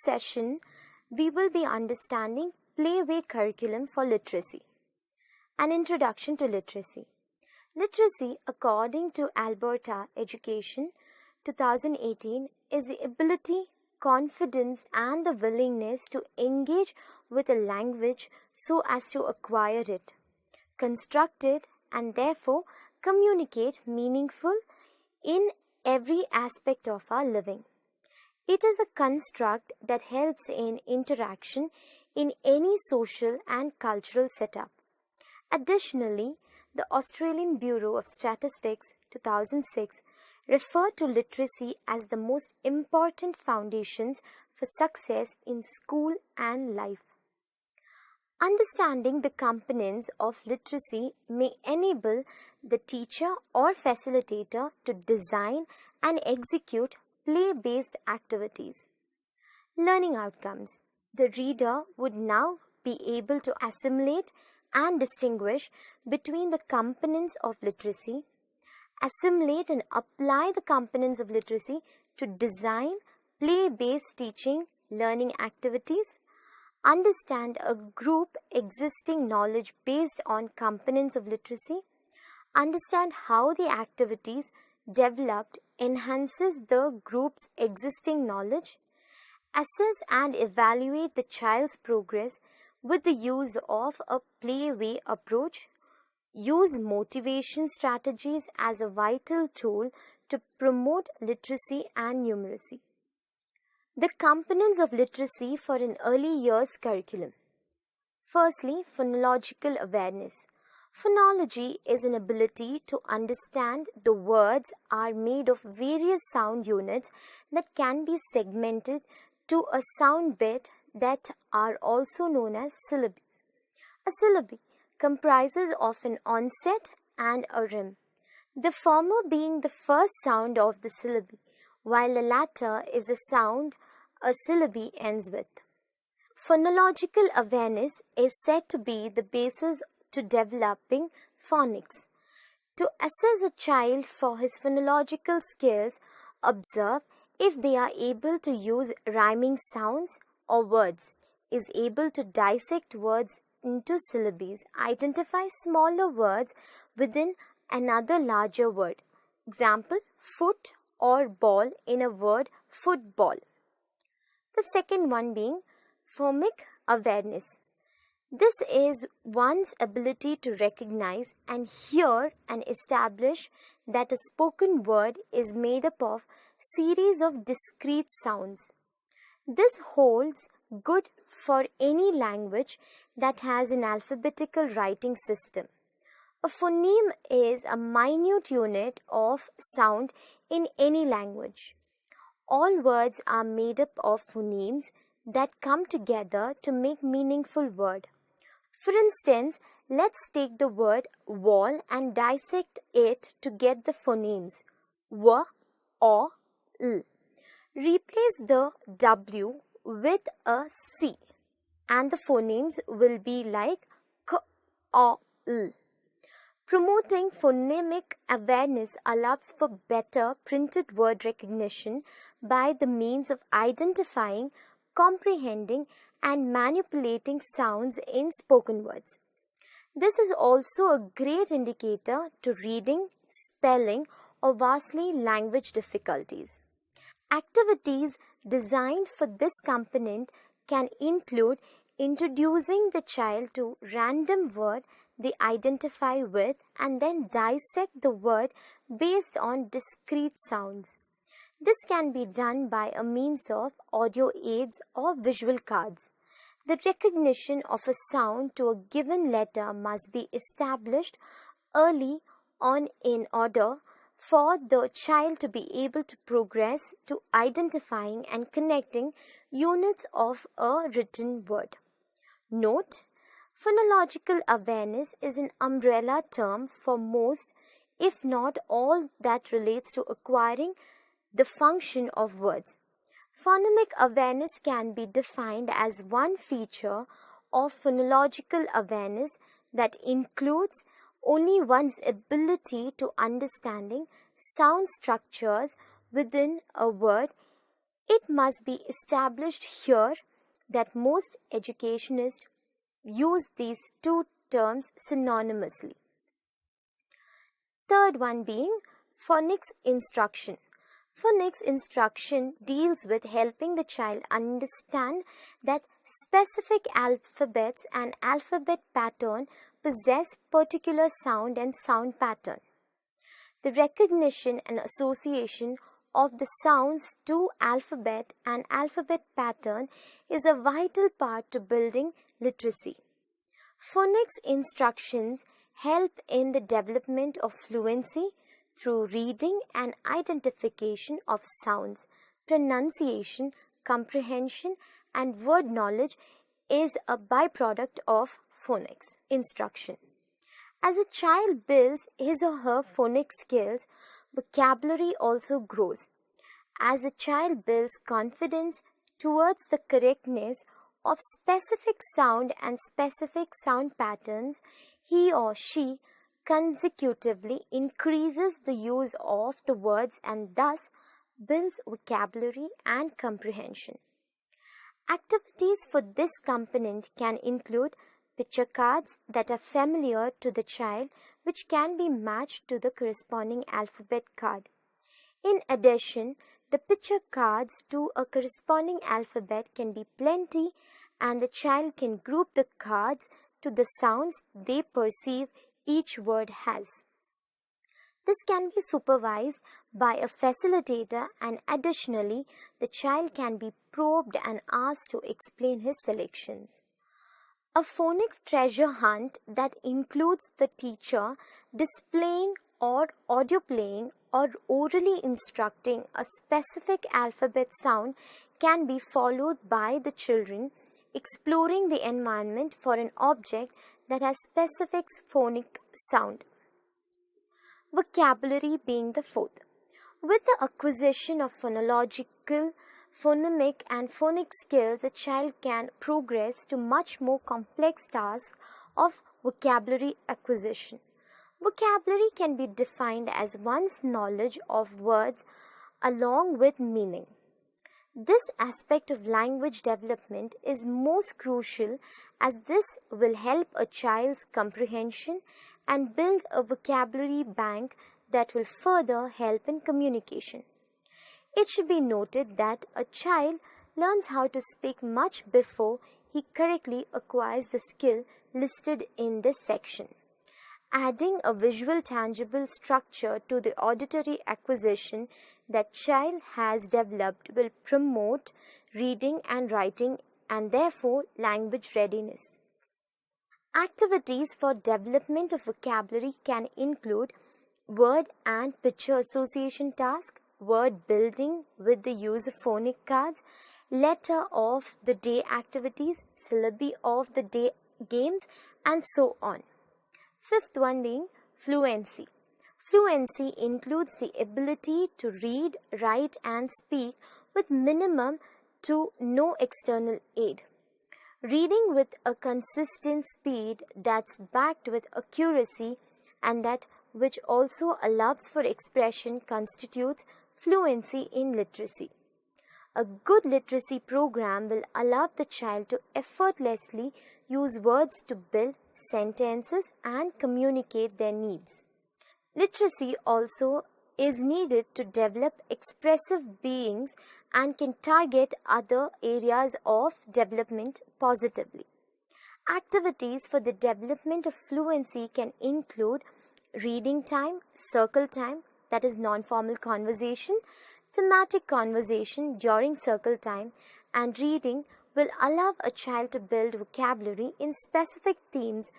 session, we will be understanding playway curriculum for literacy. An introduction to literacy. Literacy, according to Alberta Education 2018, is the ability, confidence, and the willingness to engage with a language so as to acquire it, construct it, and therefore communicate meaningful in every aspect of our living. It is a construct that helps in interaction in any social and cultural setup. Additionally, the Australian Bureau of Statistics 2006 referred to literacy as the most important foundations for success in school and life. Understanding the components of literacy may enable the teacher or facilitator to design and execute play-based activities. Learning outcomes. The reader would now be able to assimilate and distinguish between the components of literacy, assimilate and apply the components of literacy to design play-based teaching learning activities, understand a group existing knowledge based on components of literacy, understand how the activities developed enhances the group's existing knowledge, assess and evaluate the child's progress with the use of a playway approach, use motivation strategies as a vital tool to promote literacy and numeracy. The components of literacy for an early years curriculum. Firstly, phonological awareness. Phonology is an ability to understand the words are made of various sound units that can be segmented to a sound bit that are also known as syllables. A syllable comprises of an onset and a rim, the former being the first sound of the syllable, while the latter is the sound a syllable ends with. Phonological awareness is said to be the basis to developing phonics. To assess a child for his phonological skills, observe if they are able to use rhyming sounds or words, is able to dissect words into syllables, identify smaller words within another larger word. Example, foot or ball in a word football. The second one being phonic awareness. This is one's ability to recognize and hear and establish that a spoken word is made up of series of discrete sounds. This holds good for any language that has an alphabetical writing system. A phoneme is a minute unit of sound in any language. All words are made up of phonemes that come together to make meaningful word. For instance, let's take the word wall and dissect it to get the phonemes w, o, l. Replace the w with a c and the phonemes will be like k, o, l. Promoting phonemic awareness allows for better printed word recognition by the means of identifying, comprehending, and manipulating sounds in spoken words. This is also a great indicator to reading, spelling, or vastly language difficulties. Activities designed for this component can include introducing the child to random word they identify with and then dissect the word based on discrete sounds. This can be done by a means of audio aids or visual cards. The recognition of a sound to a given letter must be established early on in order for the child to be able to progress to identifying and connecting units of a written word. Note, phonological awareness is an umbrella term for most, if not all, that relates to acquiring the function of words. Phonemic awareness can be defined as one feature of phonological awareness that includes only one's ability to understanding sound structures within a word It must be established here that most educationists use these two terms synonymously. Third one being phonics instruction. Phonics instruction deals with helping the child understand that specific alphabets and alphabet pattern possess particular sound and sound pattern. The recognition and association of the sounds to alphabet and alphabet pattern is a vital part to building literacy. Phonics instructions help in the development of fluency through reading and identification of sounds. Pronunciation, comprehension, and word knowledge is a byproduct of phonics instruction. As a child builds his or her phonic skills, vocabulary also grows. As a child builds confidence towards the correctness of specific sound and specific sound patterns, he or she consecutively increases the use of the words and thus builds vocabulary and comprehension. Activities for this component can include picture cards that are familiar to the child, which can be matched to the corresponding alphabet card. In addition, the picture cards to a corresponding alphabet can be plenty, and the child can group the cards to the sounds they perceive each word has. This can be supervised by a facilitator, and additionally, the child can be probed and asked to explain his selections. A phonics treasure hunt that includes the teacher displaying or audio playing or orally instructing a specific alphabet sound can be followed by the children exploring the environment for an object that has specific phonic sound. Vocabulary being the fourth. With the acquisition of phonological, phonemic and phonic skills, a child can progress to much more complex tasks of vocabulary acquisition. Vocabulary can be defined as one's knowledge of words along with meaning. This aspect of language development is most crucial, as this will help a child's comprehension and build a vocabulary bank that will further help in communication. It should be noted that a child learns how to speak much before he correctly acquires the skill listed in this section. Adding a visual tangible structure to the auditory acquisition that child has developed will promote reading and writing and therefore language readiness. Activities for development of vocabulary can include word and picture association tasks, word building with the use of phonic cards, letter of the day activities, syllabi of the day games, and so on. Fifth one being fluency. Fluency includes the ability to read, write, and speak with minimum to no external aid. Reading with a consistent speed that's backed with accuracy and that which also allows for expression constitutes fluency in literacy. A good literacy program will allow the child to effortlessly use words to build sentences and communicate their needs. Literacy also is needed to develop expressive beings and can target other areas of development positively. Activities for the development of fluency can include reading time, circle time, that is non-formal conversation, thematic conversation during circle time, and reading will allow a child to build vocabulary in specific themes,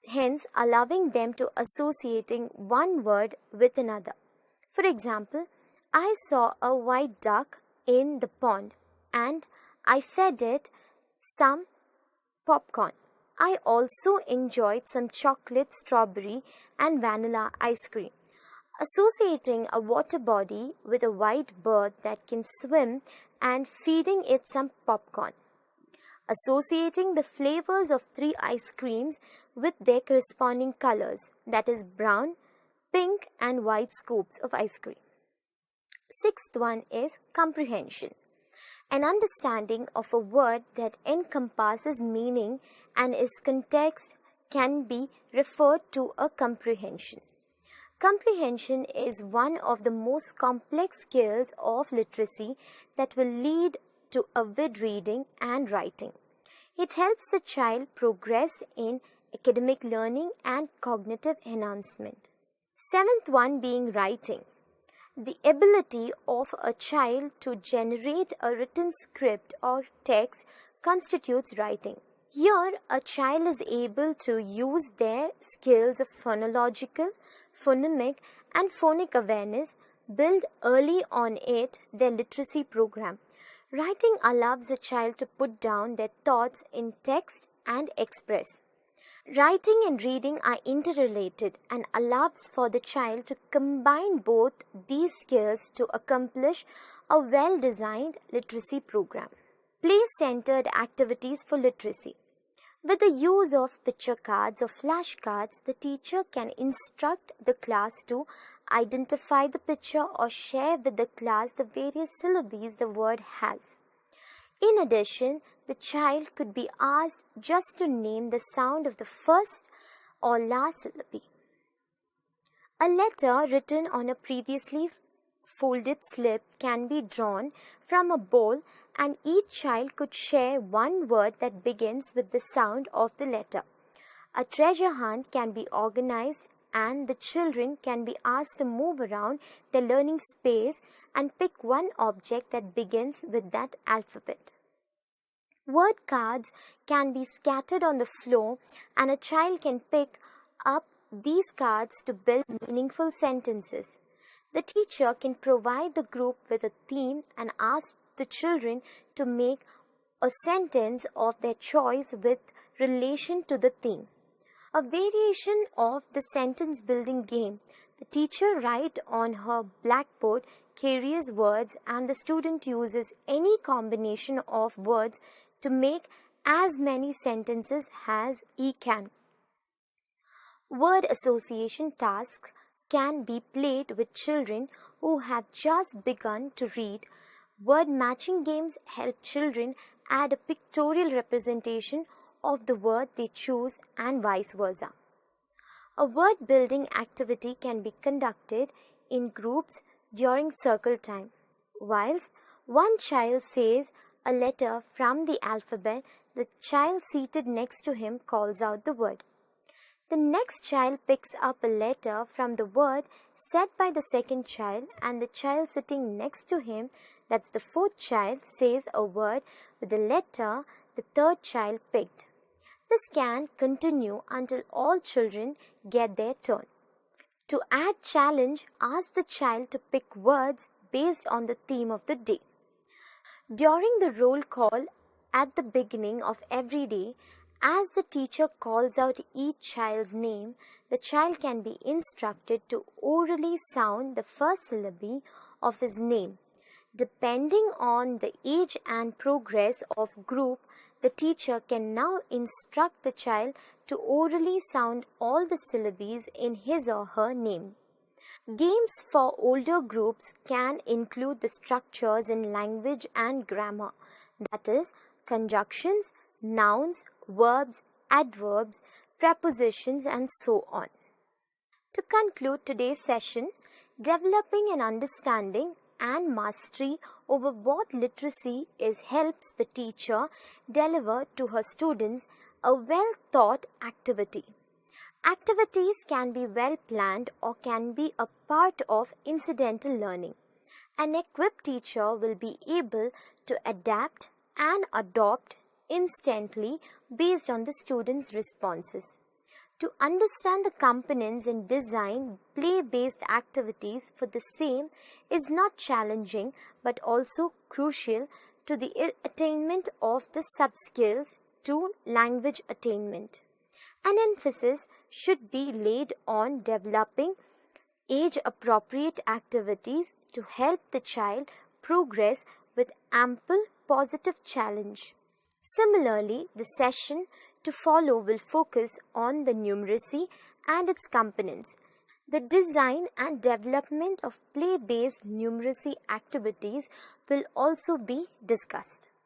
hence allowing them to associating one word with another. For example, I saw a white duck in the pond and I fed it some popcorn. I also enjoyed some chocolate, strawberry, and vanilla ice cream. Associating a water body with a white bird that can swim and feeding it some popcorn. Associating the flavors of 3 ice creams with their corresponding colors, that is brown, pink, and white scoops of ice cream. Sixth one is comprehension. an understanding of a word that encompasses meaning and its context can be referred to a comprehension. Comprehension is one of the most complex skills of literacy that will lead to avid reading and writing. It helps the child progress in academic learning and cognitive enhancement. Seventh one being writing. The ability of a child to generate a written script or text constitutes writing. Here, a child is able to use their skills of phonological, phonemic, and phonic awareness build early on their literacy program. Writing allows a child to put down their thoughts in text and express. Writing and reading are interrelated and allows for the child to combine both these skills to accomplish a well-designed literacy program. Play-centered activities for literacy. With the use of picture cards or flashcards, the teacher can instruct the class to identify the picture or share with the class the various syllables the word has. In addition, the child could be asked just to name the sound of the first or last syllable. A letter written on a previously folded slip can be drawn from a bowl, and each child could share one word that begins with the sound of the letter. A treasure hunt can be organized, and the children can be asked to move around their learning space and pick one object that begins with that alphabet. Word cards can be scattered on the floor, and a child can pick up these cards to build meaningful sentences. The teacher can provide the group with a theme and ask the children to make a sentence of their choice with relation to the theme. A variation of the sentence building game. The teacher writes on her blackboard carries words, and the student uses any combination of words to make as many sentences as he can. Word association tasks can be played with children who have just begun to read. Word matching games help children add a pictorial representation of the word they choose and vice versa. A word building activity can be conducted in groups during circle time. Whilst one child says a letter from the alphabet, the child seated next to him calls out the word. The next child picks up a letter from the word said by the second child, and the child sitting next to him, that's the fourth child, says a word with the letter the third child picked. This can continue until all children get their turn. To add challenge, ask the child to pick words based on the theme of the day. During the roll call at the beginning of every day, as the teacher calls out each child's name, the child can be instructed to orally sound the first syllable of his name. Depending on the age and progress of group, the teacher can now instruct the child to orally sound all the syllables in his or her name. Games for older groups can include the structures in language and grammar, that is, conjunctions, nouns, verbs, adverbs, prepositions, and so on. To conclude today's session, developing an understanding and mastery over what literacy is helps the teacher deliver to her students a well-thought activity. Activities can be well planned or can be a part of incidental learning. An equipped teacher will be able to adapt and adopt instantly based on the students' responses. To understand the components and design play-based activities for the same is not challenging but also crucial to the attainment of the sub-skills to language attainment. An emphasis should be laid on developing age-appropriate activities to help the child progress with ample positive challenge. Similarly, the session to follow will focus on the numeracy and its components. The design and development of play-based numeracy activities will also be discussed.